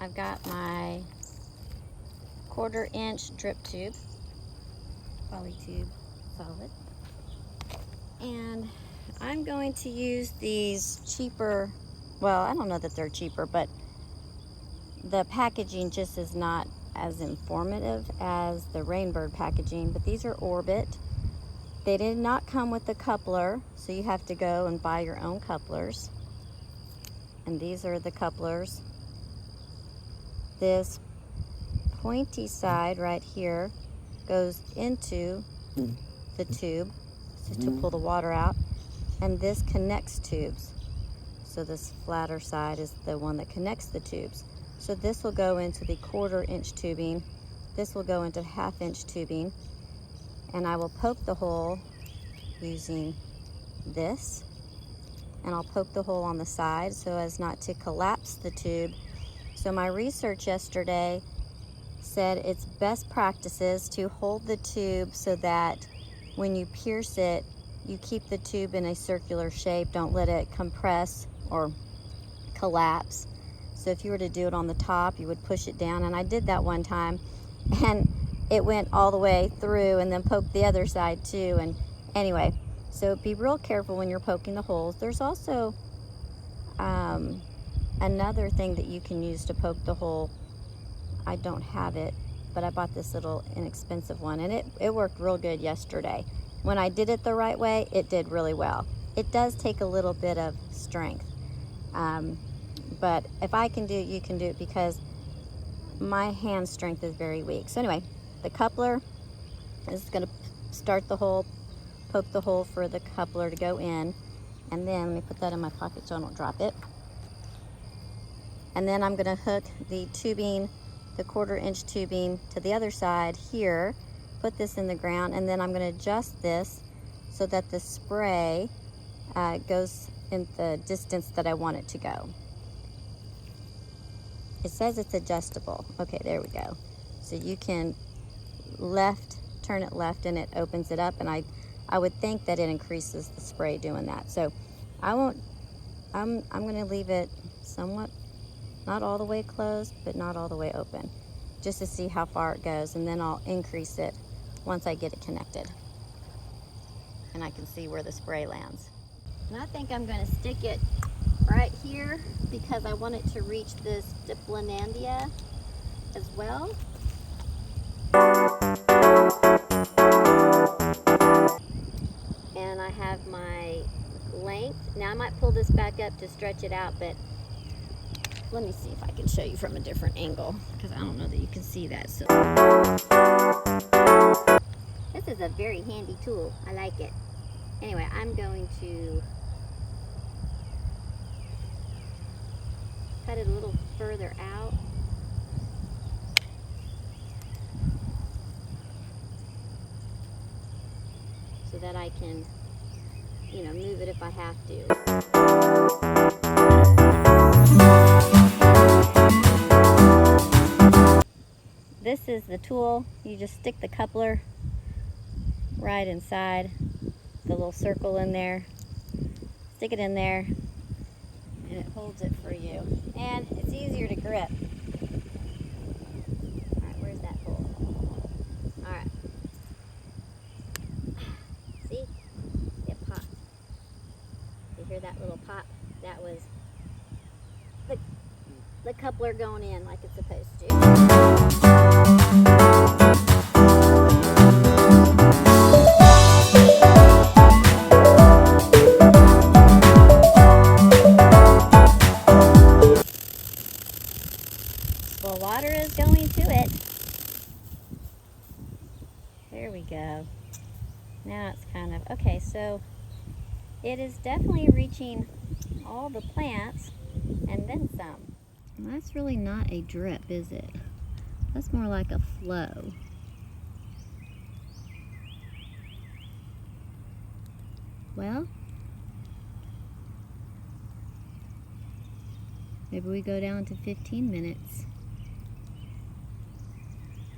I've got my 1/4 inch drip tube, poly tube solid. And I'm going to use these cheaper, well, I don't know that they're cheaper, but the packaging just is not as informative as the Rainbird packaging, but these are Orbit. They did not come with the coupler, so you have to go and buy your own couplers. And these are the couplers. This pointy side right here goes into the tube to pull the water out, and this connects tubes. So this flatter side is the one that connects the tubes. So this will go into the 1/4 inch tubing. This will go into 1/2 inch tubing, and I will poke the hole using this, and I'll poke the hole on the side so as not to collapse the tube. So my research yesterday said it's best practices to hold the tube so that when you pierce it, you keep the tube in a circular shape. Don't let it compress or collapse. So if you were to do it on the top, you would push it down, and I did that one time, and it went all the way through and then poked the other side too. And anyway, so be real careful when you're poking the holes. There's also another thing that you can use to poke the hole. I don't have it, but I bought this little inexpensive one, and it worked real good yesterday. When I did it the right way, it did really well. It does take a little bit of strength, but if I can do it, you can do it, because my hand strength is very weak. So anyway, the coupler is going to start the hole, poke the hole for the coupler to go in, and then let me put that in my pocket so I don't drop it. And then I'm going to hook the tubing, the 1/4 inch tubing, to the other side here, put this in the ground, and then I'm going to adjust this so that the spray goes in the distance that I want it to go. It says it's adjustable. Okay, there we go. So you can turn it left, and it opens it up, and I would think that it increases the spray doing that. So I'm going to leave it somewhat, not all the way closed, but not all the way open, just to see how far it goes, and then I'll increase it once I get it connected, and I can see where the spray lands. And I think I'm going to stick it right here because I want it to reach this Diplomandia as well. And I have my length. Now I might pull this back up to stretch it out, but let me see if I can show you from a different angle, because I don't know that you can see that. So this is a very handy tool. I like it. Anyway, I'm going to cut it a little further out. So that I can, move it if I have to. This is the tool. You just stick the coupler right inside the little circle in there. Stick it in there, and it holds it for you. And it's easier to grip. Alright, where's that hole? Alright. See? It popped. You hear that little pop? That was the coupler going in like it's supposed to. Well, water is going to it. There we go. Now it's kind of, okay, so it is definitely reaching all the plants and then some. Well, that's really not a drip, is it? That's more like a flow. Well, maybe we go down to 15 minutes.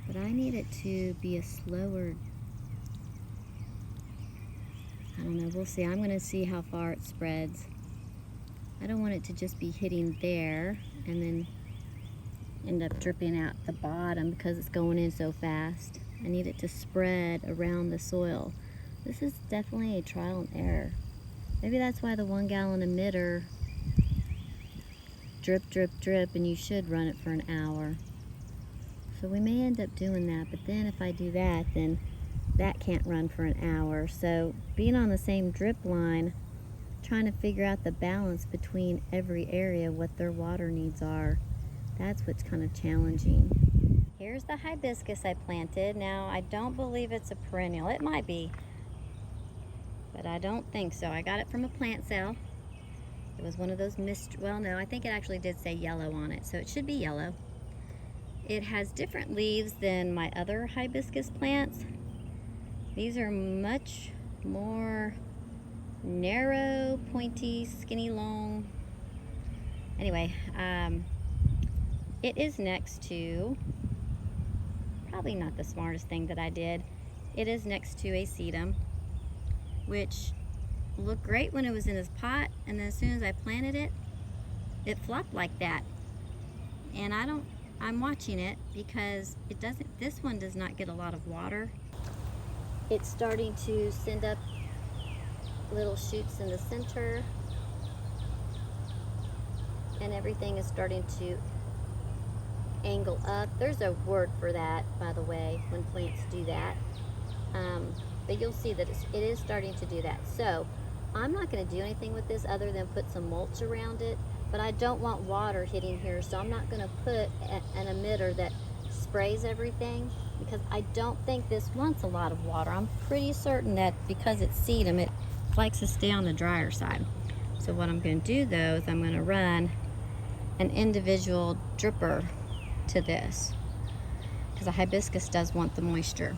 But I need it to be a slower, I don't know, we'll see. I'm going to see how far it spreads. I don't want it to just be hitting there and then, end up dripping out the bottom because it's going in so fast. I need it to spread around the soil. This is definitely a trial and error. Maybe that's why the 1 gallon emitter drip, drip, drip, and you should run it for an hour. So we may end up doing that, but then if I do that, then that can't run for an hour. So being on the same drip line, trying to figure out the balance between every area, what their water needs are, that's what's kind of challenging. Here's the hibiscus I planted. Now, I don't believe it's a perennial. It might be, but I don't think so. I got it from a plant sale. It was one of those well, no, I think it actually did say yellow on it, so it should be yellow. It has different leaves than my other hibiscus plants. These are much more narrow, pointy, skinny, long. Anyway, it is next to, probably not the smartest thing that I did, it is next to a sedum, which looked great when it was in his pot, and then as soon as I planted it, it flopped like that. And I'm watching it because it doesn't, this one does not get a lot of water. It's starting to send up little shoots in the center, and everything is starting to angle up. There's a word for that, by the way, when plants do that. But you'll see that it is starting to do that. So I'm not going to do anything with this other than put some mulch around it, but I don't want water hitting here, so I'm not going to put an emitter that sprays everything, because I don't think this wants a lot of water. I'm pretty certain that because it's sedum, it likes to stay on the drier side. So what I'm going to do though is I'm going to run an individual dripper to this, because a hibiscus does want the moisture.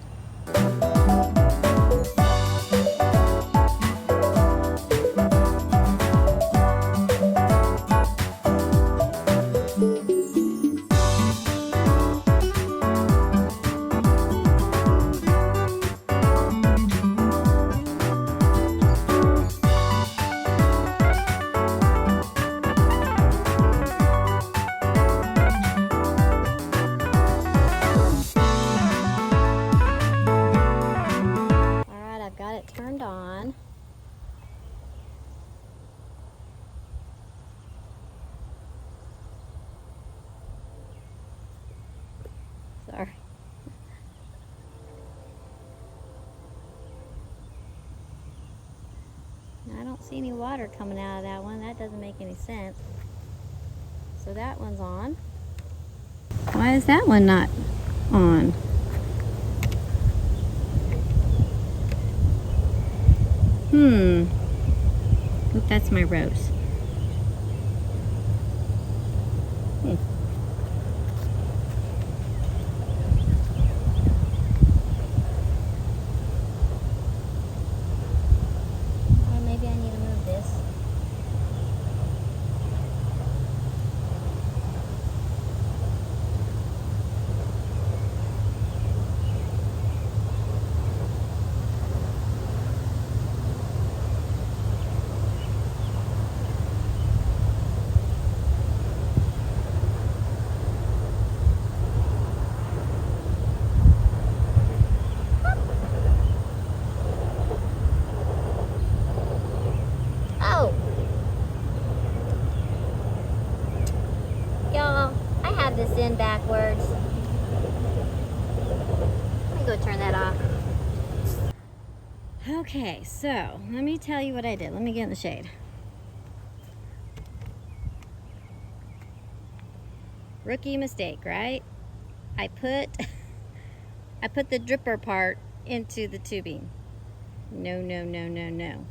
Turned on. Sorry. I don't see any water coming out of that one. That doesn't make any sense. So that one's on. Why is that one not on? Oop, that's my rose. Or maybe I need to move this. This in backwards. Let me go turn that off. Okay, so let me tell you what I did. Let me get in the shade. Rookie mistake, right? I put the dripper part into the tubing. No.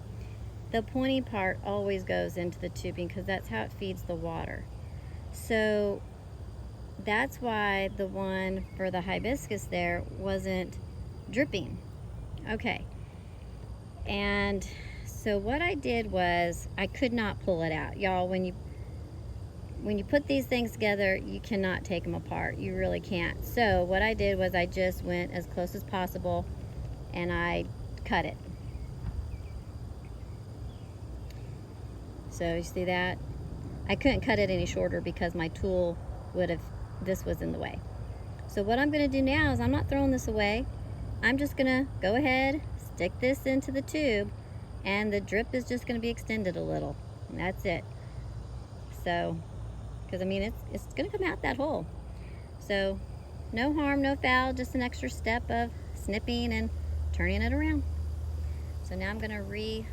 The pointy part always goes into the tubing because that's how it feeds the water. So that's why the one for the hibiscus there wasn't dripping. Okay. And so what I did was I could not pull it out. Y'all, when you put these things together, you cannot take them apart. You really can't. So what I did was I just went as close as possible and I cut it. So you see that? I couldn't cut it any shorter because my tool would have this was in the way. So what I'm gonna do now is I'm not throwing this away. I'm just gonna go ahead, stick this into the tube, and the drip is just gonna be extended a little, and that's it. So, because I mean, it's gonna come out that hole. So no harm, no foul, just an extra step of snipping and turning it around. So now I'm gonna reinsert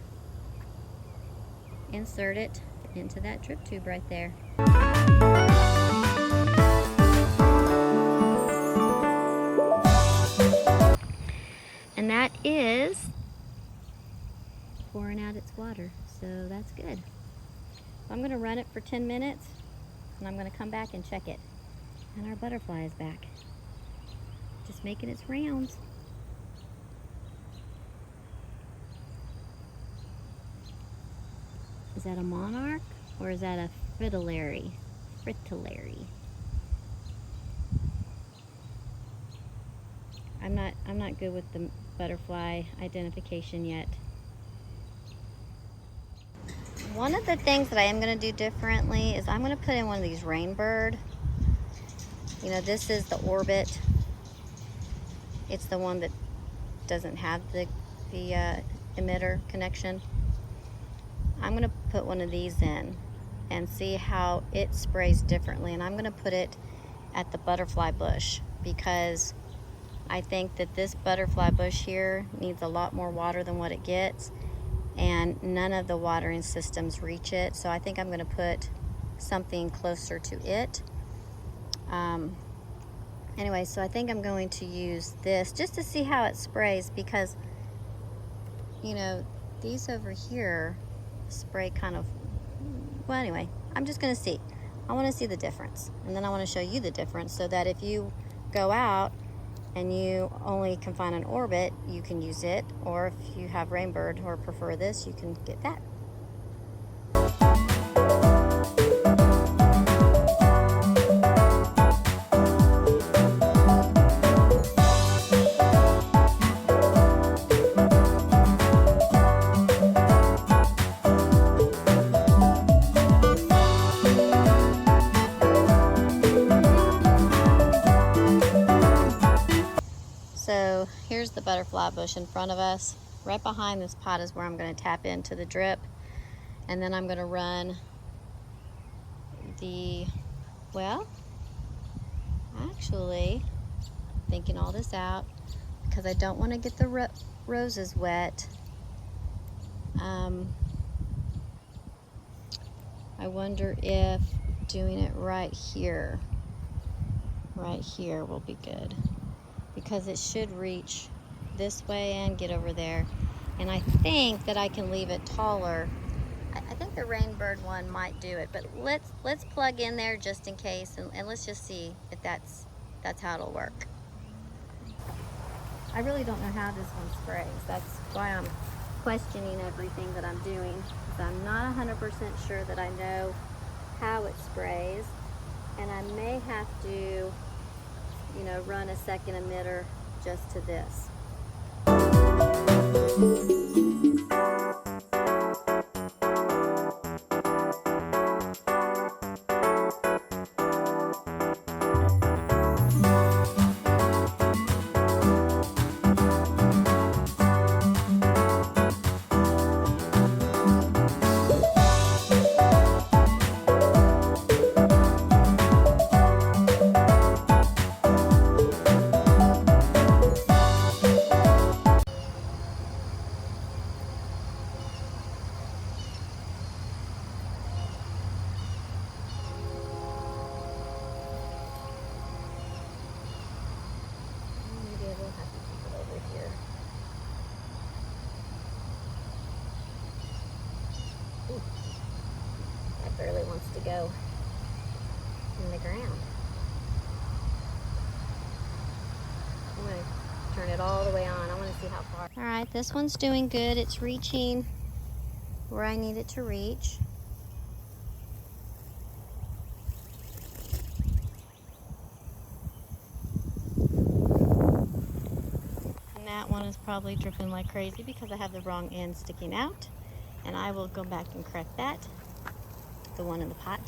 it into that drip tube right there. And that is pouring out its water, so that's good. I'm gonna run it for 10 minutes and I'm gonna come back and check it. And our butterfly is back, just making its rounds. Is that a monarch or is that a fritillary? Fritillary. I'm not good with the butterfly identification yet. One of the things that I am going to do differently is I'm going to put in one of these rainbird. You know, this is the orbit. It's the one that doesn't have the emitter connection. I'm going to put one of these in and see how it sprays differently. And I'm going to put it at the butterfly bush because I think that this butterfly bush here needs a lot more water than what it gets, and none of the watering systems reach it. So I think I'm going to put something closer to it. Anyway, so I think I'm going to use this just to see how it sprays, because you know, these over here spray kind of, well, anyway, I'm just going to see. I want to see the difference, and then I want to show you the difference so that if you go out and you only can find an orbit, you can use it, or if you have rainbird or prefer this, you can get that. So here's the butterfly bush in front of us. Right behind this pot is where I'm going to tap into the drip, and then I'm going to run the, well, actually thinking all this out because I don't want to get the roses wet. I wonder if doing it right here will be good, because it should reach this way and get over there. And I think that I can leave it taller. I think the rainbird one might do it, but let's plug in there just in case, and let's just see if that's how it'll work. I really don't know how this one sprays. That's why I'm questioning everything that I'm doing, because I'm not 100% sure that I know how it sprays, and I may have to, you know, run a second emitter just to this. That barely wants to go in the ground. I'm going to turn it all the way on. I want to see how far. All right, this one's doing good. It's reaching where I need it to reach. And that one is probably dripping like crazy because I have the wrong end sticking out. And I will go back and correct that, the one in the pot.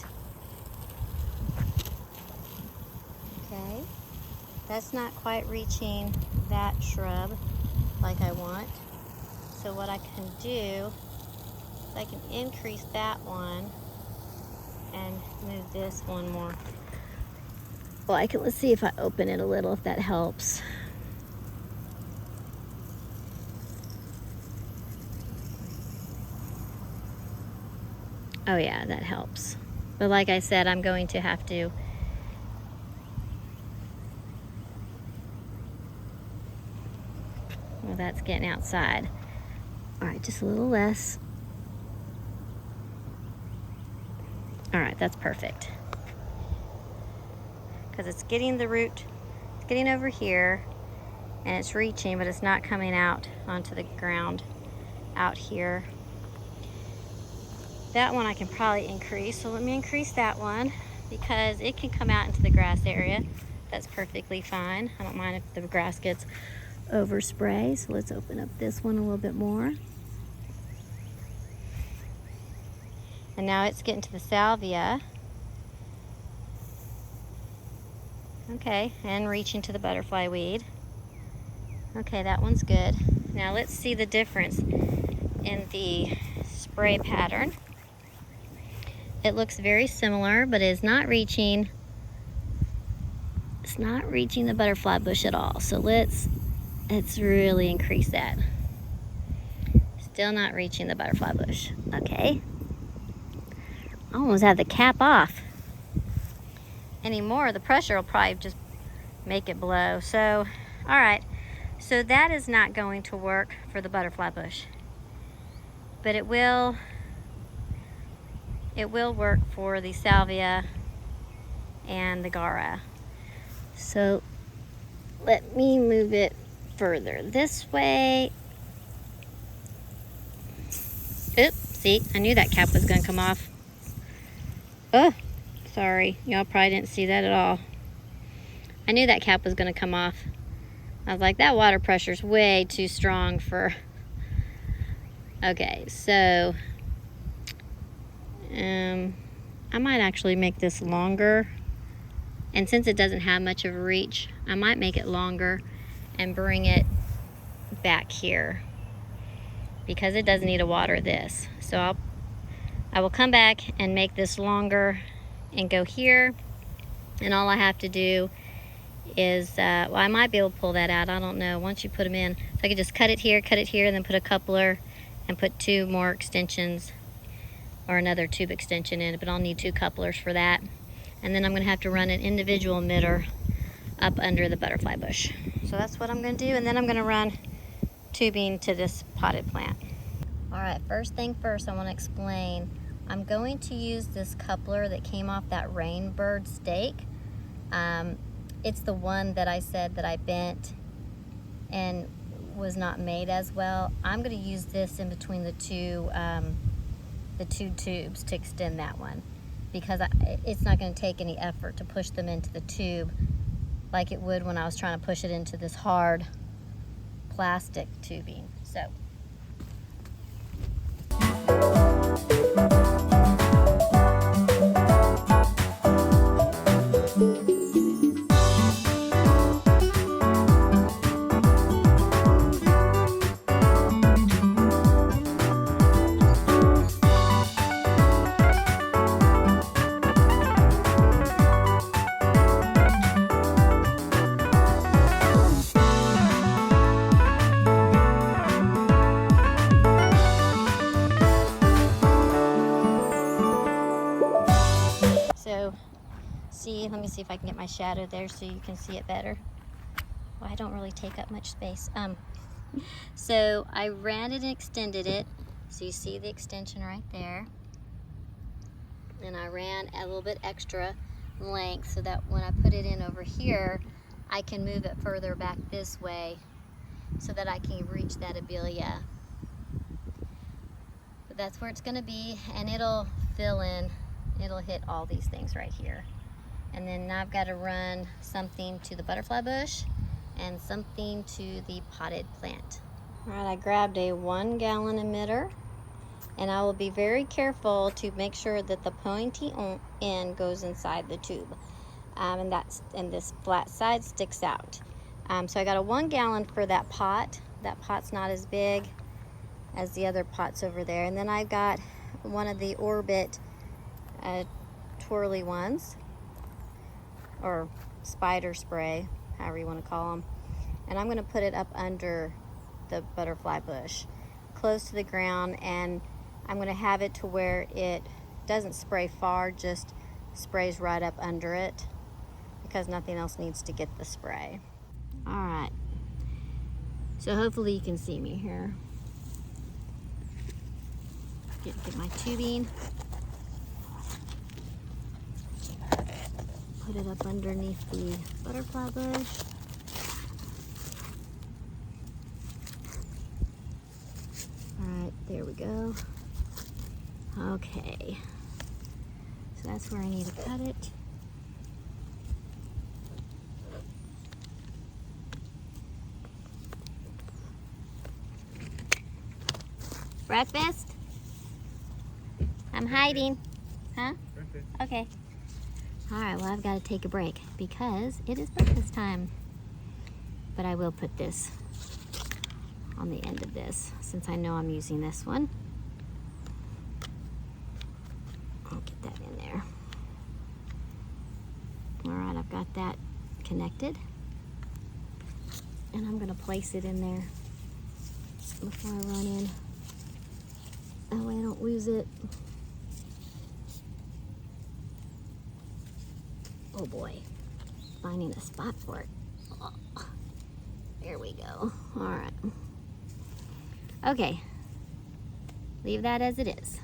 That's not quite reaching that shrub like I want. So what I can do is I can increase that one and move this one more. Let's see if I open it a little, if that helps. Oh yeah, that helps. But like I said, I'm going to have to well, that's getting outside. All right, just a little less. All right, that's perfect. Because it's getting the root, it's getting over here, and it's reaching, but it's not coming out onto the ground out here. That one I can probably increase, so let me increase that one because it can come out into the grass area. That's perfectly fine. I don't mind if the grass gets overspray. So let's open up this one a little bit more. And now it's getting to the salvia. Okay, and reaching to the butterfly weed. Okay, that one's good. Now let's see the difference in the spray pattern. It looks very similar, but it's not reaching the butterfly bush at all. So let's really increase that. Still not reaching the butterfly bush. Okay. I almost have the cap off. Anymore, the pressure will probably just make it blow. So, all right. So that is not going to work for the butterfly bush. But it will work for the salvia and the gaura. So let me move it further this way. Oops, see, I knew that cap was gonna come off. Oh, sorry, y'all probably didn't see that at all. I knew that cap was gonna come off. I was like, that water pressure's way too strong for... Okay, so I might actually make this longer. And since it doesn't have much of a reach, I might make it longer and bring it back here because it does need to water this. So I will come back and make this longer and go here. And all I have to do is, well, I might be able to pull that out. I don't know. Once you put them in, so I could just cut it here, and then put a coupler and put 2 more extensions or another tube extension in it, but I'll need 2 couplers for that. And then I'm gonna have to run an individual emitter up under the butterfly bush. So that's what I'm gonna do, and then I'm gonna run tubing to this potted plant. All right, first thing first, I wanna explain. I'm going to use this coupler that came off that rainbird stake. It's the one that I said that I bent and was not made as well. I'm gonna use this in between the two tubes to extend that one, because it's not going to take any effort to push them into the tube like it would when I was trying to push it into this hard plastic tubing. So. Let me see if I can get my shadow there so you can see it better. Well, I don't really take up much space. So I ran it and extended it. So you see the extension right there. And I ran a little bit extra length so that when I put it in over here, I can move it further back this way so that I can reach that abelia. But that's where it's gonna be, and it'll fill in, it'll hit all these things right here. And then now I've got to run something to the butterfly bush and something to the potted plant. All right, I grabbed a 1 gallon emitter, and I will be very careful to make sure that the pointy end goes inside the tube. and this flat side sticks out. So I got a 1 gallon for that pot. That pot's not as big as the other pots over there. And then I've got one of the Orbit twirly ones, or spider spray, however you want to call them. And I'm going to put it up under the butterfly bush, close to the ground, and I'm going to have it to where it doesn't spray far, just sprays right up under it, because nothing else needs to get the spray. All right, so hopefully you can see me here. Get my tubing, put it up underneath the butterfly bush. All right, there we go. Okay, so that's where I need to cut it. Breakfast? I'm hiding. Huh? Okay. All right, well, I've got to take a break because it is breakfast time. But I will put this on the end of this since I know I'm using this one. I'll get that in there. All right, I've got that connected. And I'm going to place it in there before I run in. That way I don't lose it. Oh boy, finding a spot for it. Oh, there we go. All right. Okay, leave that as it is.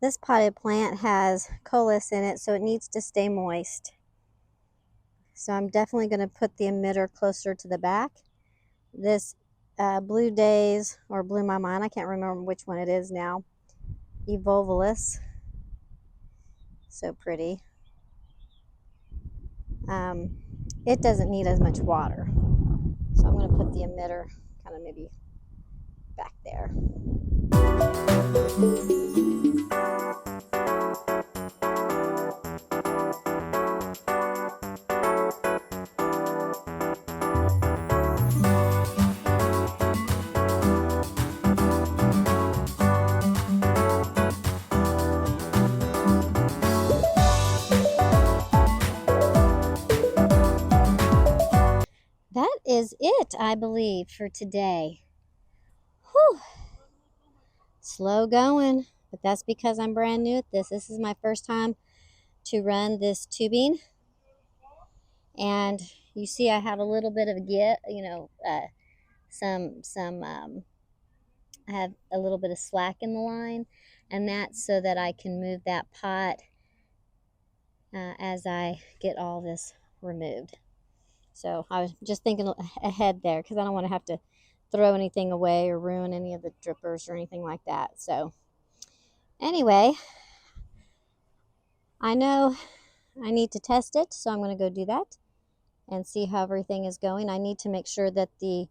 This potted plant has coleus in it, so it needs to stay moist. So I'm definitely going to put the emitter closer to the back. This Blue Days, or Blew My Mind, I can't remember which one it is now, Evolvulus. So pretty. It doesn't need as much water. So I'm going to put the emitter kind of maybe back there. That is it, I believe, for today. Whew. Slow going, but that's because I'm brand new at this. This is my first time to run this tubing. And you see I have a little bit of I have a little bit of slack in the line, and that's so that I can move that pot as I get all this removed. So I was just thinking ahead there because I don't want to have to throw anything away or ruin any of the drippers or anything like that. So anyway, I know I need to test it, so I'm going to go do that and see how everything is going. I need to make sure that the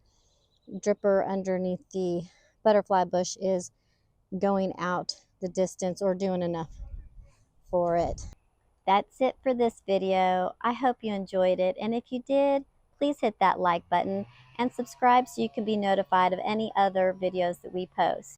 dripper underneath the butterfly bush is going out the distance or doing enough for it. That's it for this video. I hope you enjoyed it, and if you did, please hit that like button and subscribe so you can be notified of any other videos that we post.